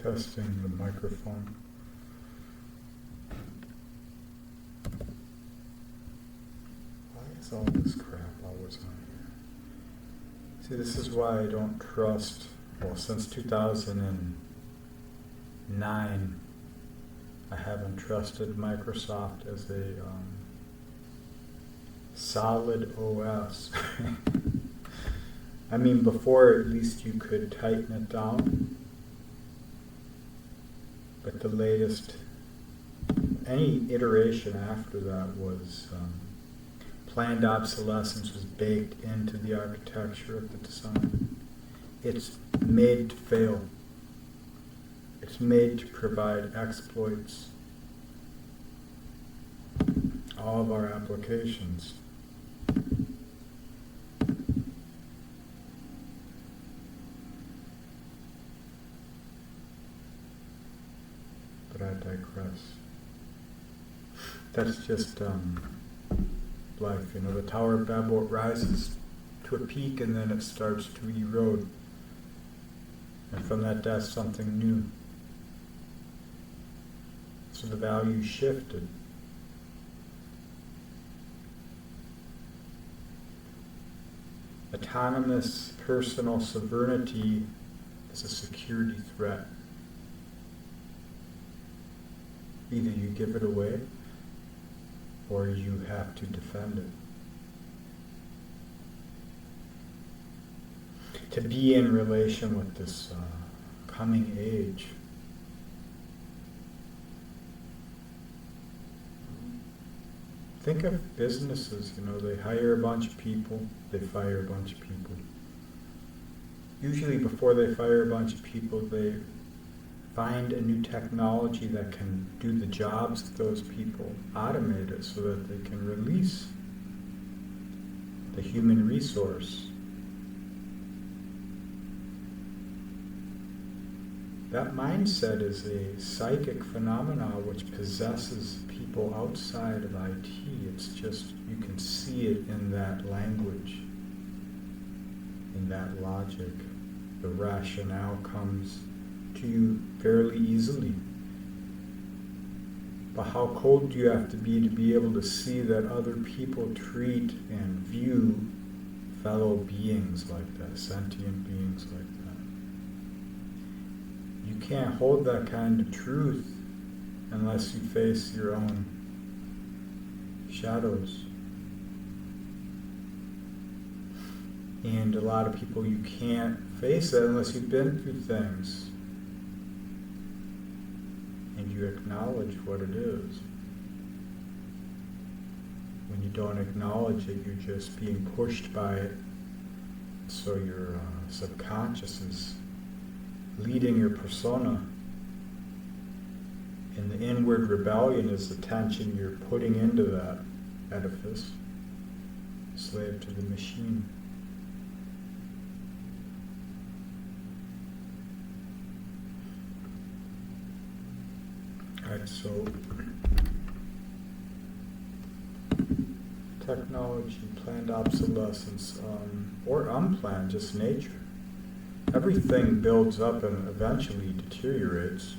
testing the microphone. Why is all this crap always on here? See, this is why I don't trust, well, since 2009, I haven't trusted Microsoft as a solid OS. I mean, before at least you could tighten it down, but the latest, any iteration after that was planned obsolescence was baked into the architecture of the design. It's made to fail. It's made to provide exploits. All of our applications. But I digress. That's just life, you know. The Tower of Babel rises to a peak and then it starts to erode. And from that, that's something new. So the value shifted. Autonomous personal sovereignty is a security threat. Either you give it away or you have to defend it. To be in relation with this coming age, think of businesses, you know, they hire a bunch of people, they fire a bunch of people. Usually before they fire a bunch of people, they find a new technology that can do the jobs of those people, automate it so that they can release the human resource. That mindset is a psychic phenomenon which possesses people outside of IT. It's just, you can see it in that language, in that logic. The rationale comes to you fairly easily. But how cold do you have to be able to see that other people treat and view fellow beings like that, sentient beings like that? You can't hold that kind of truth unless you face your own shadows. And a lot of people, you can't face it unless you've been through things and you acknowledge what it is. When you don't acknowledge it, you're just being pushed by it. So your subconscious is leading your persona. And the inward rebellion is the tension you're putting into that edifice, slave to the machine. Alright, so technology, planned obsolescence, or unplanned, just nature. Everything builds up and eventually deteriorates.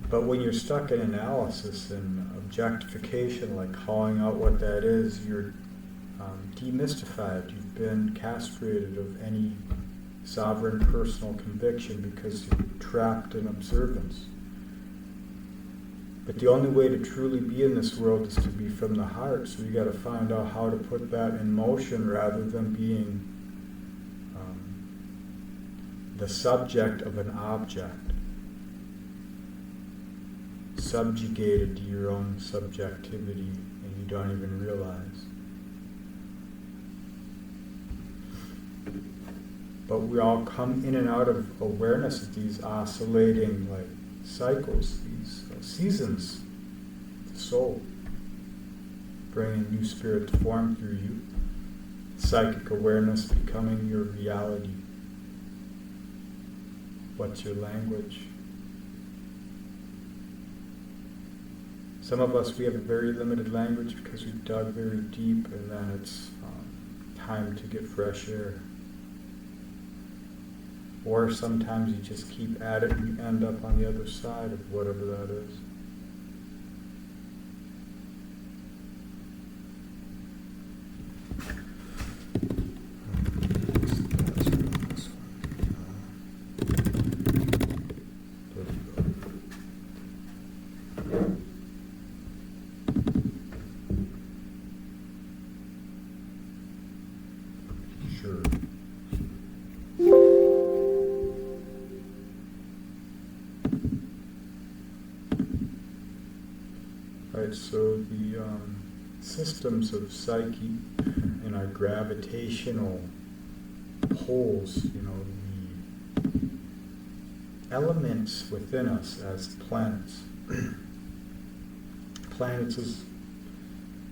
But when you're stuck in analysis and objectification, like calling out what that is, you're demystified. You've been castrated of any sovereign personal conviction because you're trapped in observance. But the only way to truly be in this world is to be from the heart, so you got to find out how to put that in motion rather than being the subject of an object, subjugated to your own subjectivity, and you don't even realize. But we all come in and out of awareness of these oscillating cycles, these seasons, the soul, bringing new spirit to form through you, psychic awareness becoming your reality. What's your language? Some of us, we have a very limited language because we've dug very deep, and then it's time to get fresh air. Or sometimes you just keep at it and you end up on the other side of whatever that is. So the systems of psyche and our gravitational poles, the elements within us as planets. Planets is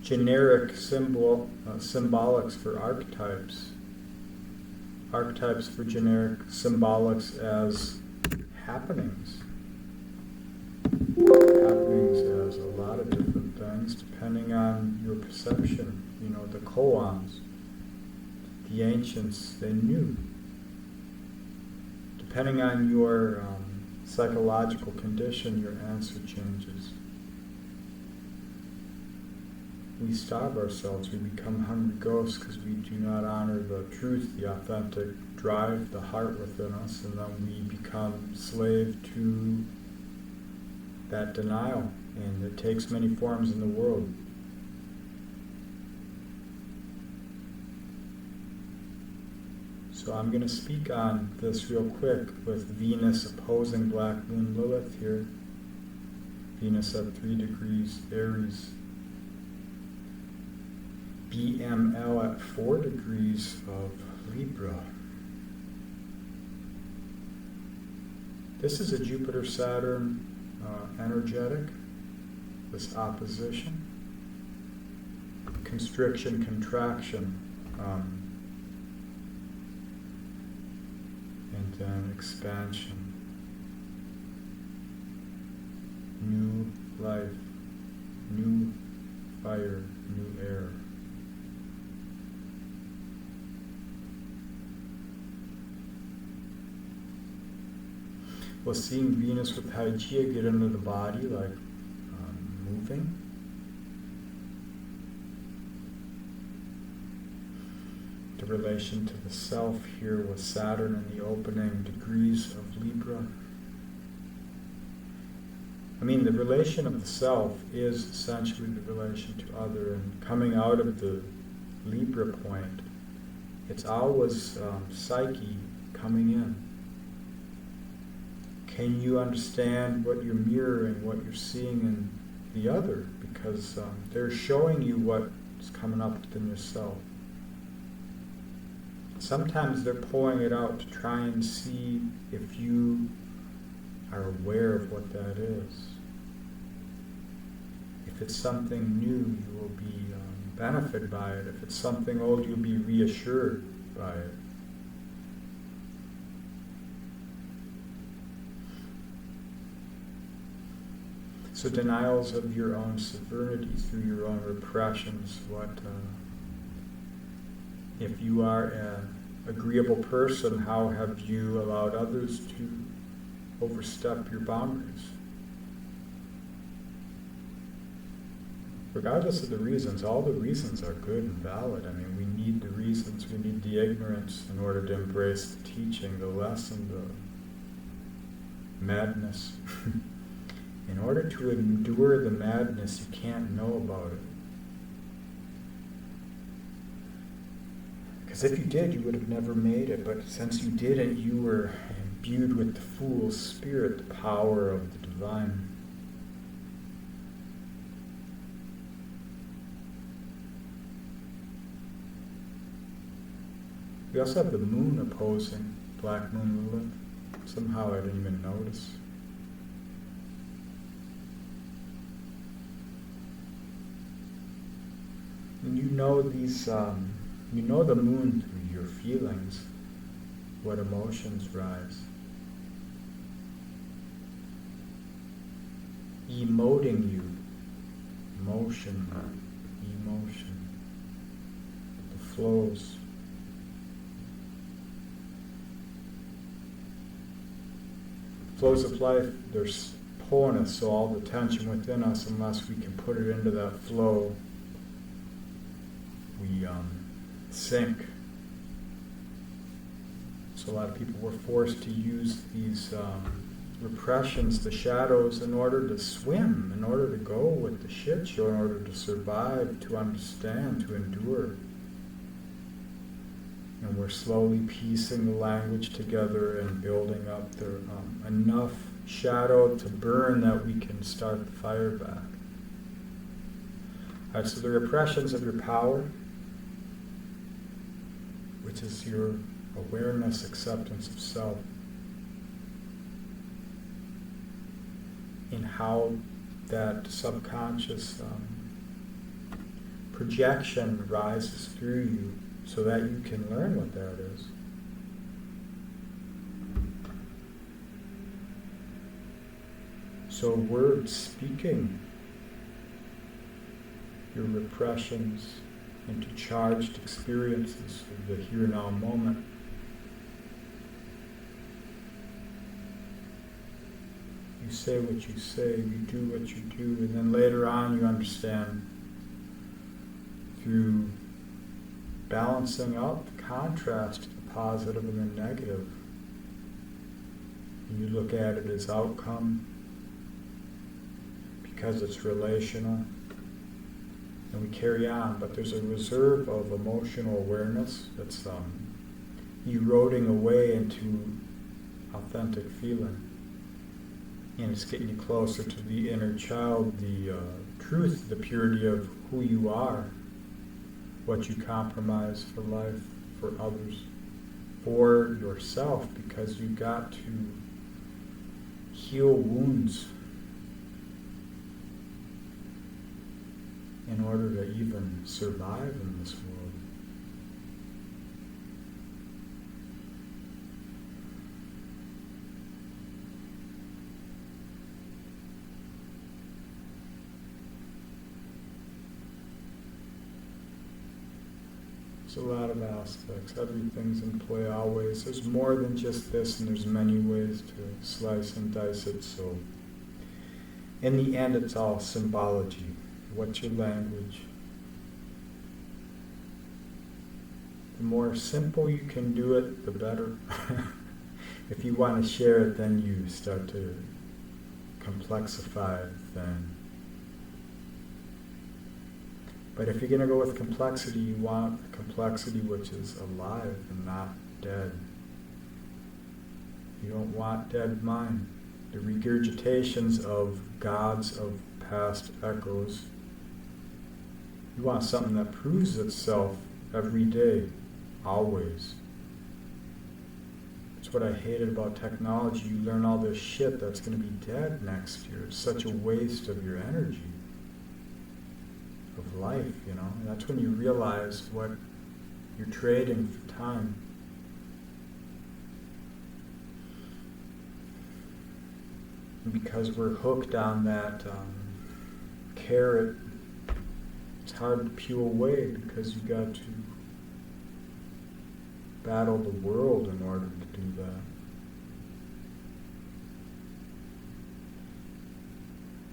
generic symbolics for archetypes. Archetypes for generic symbolics as happenings. Happenings as a lot of different things depending on your perception. The koans, the ancients, they knew. Depending on your psychological condition, your answer changes. We starve ourselves, we become hungry ghosts because we do not honor the truth, the authentic drive, the heart within us, and then we become slave to that denial, and it takes many forms in the world. So I'm going to speak on this real quick with Venus opposing Black Moon Lilith here. Venus at 3 degrees Aries. BML at 4 degrees of Libra. This is a Jupiter-Saturn energetic, this opposition, constriction, contraction, and then expansion, new life, new fire, new air. Well, seeing Venus with Hygeia get into the body, like moving. The relation to the self here with Saturn in the opening degrees of Libra. I mean, the relation of the self is essentially the relation to other, and coming out of the Libra point, it's always psyche coming in. Can you understand what you're mirroring, what you're seeing in the other? Because they're showing you what's coming up within yourself. Sometimes they're pulling it out to try and see if you are aware of what that is. If it's something new, you will be benefited by it. If it's something old, you'll be reassured by it. So denials of your own sovereignty through your own repressions. If you are an agreeable person, how have you allowed others to overstep your boundaries? Regardless of the reasons, all the reasons are good and valid. I mean, we need the reasons, we need the ignorance in order to embrace the teaching, the lesson, the madness. In order to endure the madness, you can't know about it. Because if you did, you would have never made it. But since you didn't, you were imbued with the fool's spirit, the power of the divine. We also have the moon opposing Black Moon Lilith. Somehow I didn't even notice. And you know these, you know the moon through your feelings, what emotions rise. Emoting you, emotion, the flows. Flows of life, there's pulling us, so all the tension within us, unless we can put it into that flow, we sink. So a lot of people were forced to use these repressions, the shadows, in order to swim, in order to go with the shit show, in order to survive, to understand, to endure. And we're slowly piecing the language together and building up there enough shadow to burn that we can start the fire back. All right, so the repressions of your power, which is your awareness, acceptance of self, in how that subconscious projection rises through you so that you can learn what that is. So words, speaking your repressions into charged experiences of the here now moment. You say what you say, you do what you do, and then later on you understand through balancing out the contrast of the positive and the negative. And you look at it as outcome because it's relational, and we carry on, but there's a reserve of emotional awareness that's eroding away into authentic feeling. And it's getting you closer to the inner child, the truth, the purity of who you are, what you compromise for life, for others, for yourself, because you got to heal wounds in order to even survive in this world. There's a lot of aspects. Everything's in play always. There's more than just this, and there's many ways to slice and dice it. So in the end, it's all symbology. What's your language? The more simple you can do it, the better. If you want to share it, then you start to complexify it then. But if you're going to go with complexity, you want a complexity which is alive and not dead. You don't want dead mind. The regurgitations of gods of past echoes. You want something that proves itself every day, always. That's what I hated about technology. You learn all this shit that's going to be dead next year. It's such a waste of your energy, of life, you know. And that's when you realize what you're trading for time. And because we're hooked on that carrot, it's hard to peel away because you got to battle the world in order to do that.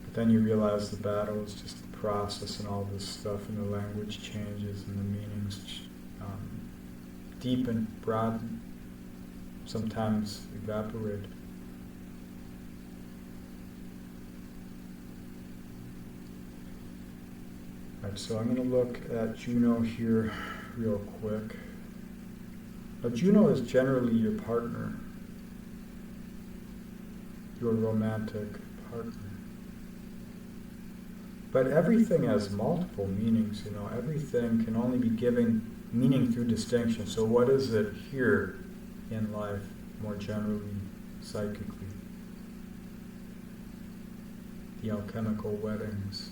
But then you realize the battle is just the process and all this stuff, and the language changes and the meanings deepen, broaden, sometimes evaporate. Alright, so I'm going to look at Juno here real quick. Now, Juno is generally your partner, your romantic partner. But everything has multiple meanings, you know. Everything can only be given meaning through distinction. So what is it here in life, more generally, psychically? The alchemical weddings.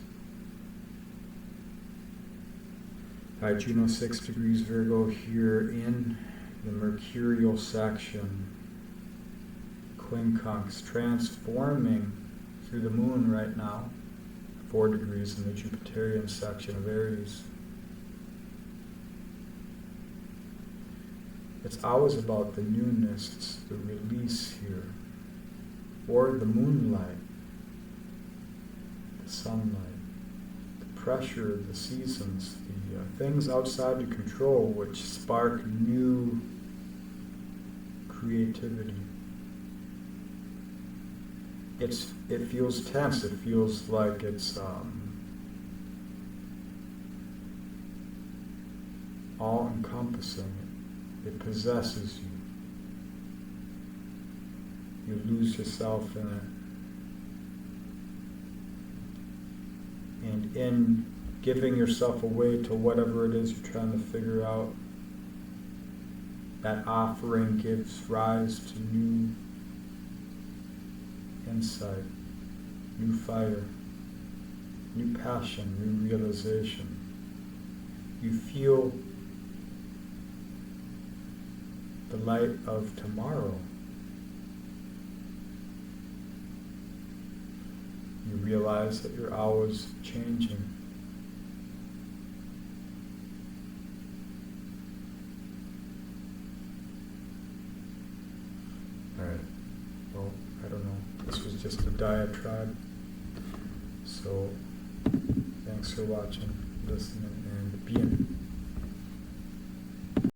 Alright, Juno 6 degrees Virgo here in the mercurial section. Quincunx transforming through the moon right now. 4 degrees in the Jupiterian section of Aries. It's always about the newness, it's the release here. or the moonlight, the sunlight, the pressure of the seasons, the things outside your control which spark new creativity. It feels tense. It feels like it's all-encompassing. It possesses you. You lose yourself in it. And in giving yourself away to whatever it is you're trying to figure out, that offering gives rise to new insight, new fire, new passion, new realization. You feel the light of tomorrow. You realize that your hour's changing. Alright, well, I don't know. This was just a diatribe. So, thanks for watching, listening, and being.